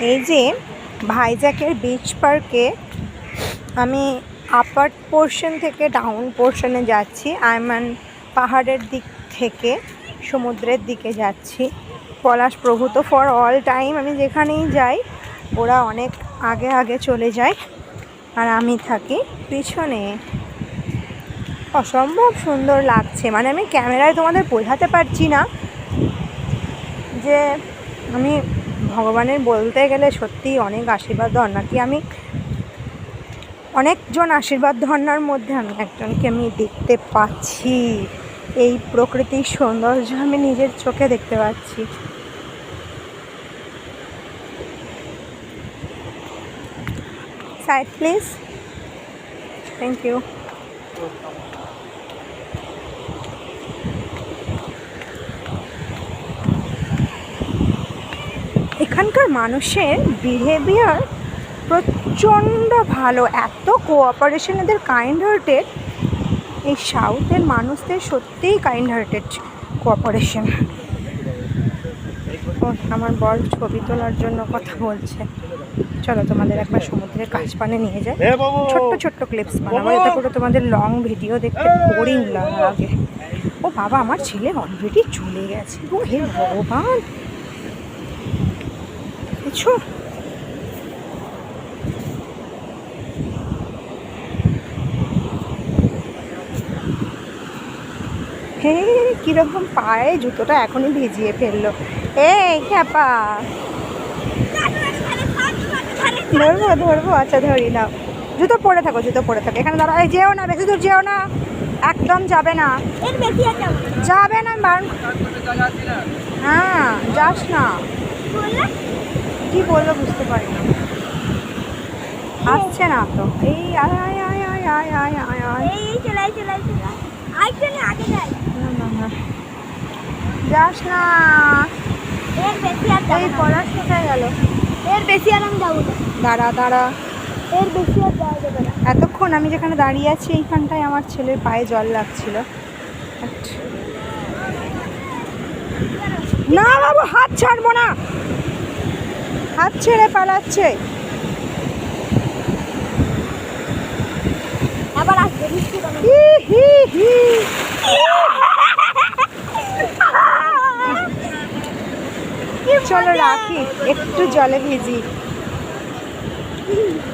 এই যে ভাইজ্যাকের বিচ পার্কে আমি আপার পোর্শন থেকে ডাউন পোর্শনে যাচ্ছি। আইমান পাহাড়ের দিক থেকে সমুদ্রের দিকে যাচ্ছি। পলাশ প্রভু তো ফর অল টাইম, আমি যেখানেই যাই ওরা অনেক আগে আগে চলে যায় আর আমি থাকি পিছনে। অসম্ভব সুন্দর লাগছে, মানে আমি ক্যামেরায় তোমাদের বোঝাতে পারছি না যে আমি ভগবানের বলতে গেলে সত্যিই অনেক আশীর্বাদ ধন্যা, কি আমি অনেকজন আশীর্বাদ ধন্যার মধ্যে আমি একজনকে আমি দেখতে পাচ্ছি। এই প্রকৃতির সৌন্দর্য আমি নিজের চোখে দেখতে পাচ্ছি। Side please, thank you. এখানকার মানুষের বিহেভিয়ার প্রচণ্ড ভালো, এত কোঅপারেশন, এদের কাইন্ড হার্টেড। এই সাউথের মানুষদের সত্যিই কাইন্ড হার্টেড, কোঅপারেশন। ও আমার বর ছবি তোলার জন্য কথা বলছে। চলো তোমাদের একবার সমুদ্রের কাছ পানে নিয়ে যায়, ছোট্ট ছোট্ট ক্লিপস বানাবো যাতে করে তোমাদের লং ভিডিও দেখতে বোরিং লাগে। ও বাবা, আমার ছেলে অলরেডি চলে গেছে। ও হে ভগবান, দেখছো? হে কিরকম পায়ে জুতোটা এখনই ভিজিয়ে ফেললো। এই খ্যাপা, ধরবো ধরবো, আচ্ছা ধরি না। জুতো পরে থাকো, জুতো পরে থাকো, এখানে দাঁড়া। যেও না, বেশি দূর যেও না, একদম যাবে না, যাবে না। হ্যাঁ যাস না। কি বললো বুঝতে পারি না, আসছে না তো। এই আয় আয় আয় আয় আয় আয় আয় আয়, যাস না। এই পলাশ কোথায় গেল? এর বেশি আর আমি যাবো না। দাঁড়া দাঁড়া, এর বেশি আর যাওয়া যাবে না। এতক্ষণ আমি যেখানে দাঁড়িয়ে আছি এইখানটায় আমার ছেলের পায়ে জল লাগছিল। না বাবু, হাত ছাড়বো না, হাত ছেড়ে পালাচ্ছে। আবার আসবে মিষ্টি হি হি হি। চলো রাখি, একটু জলে ভিজি।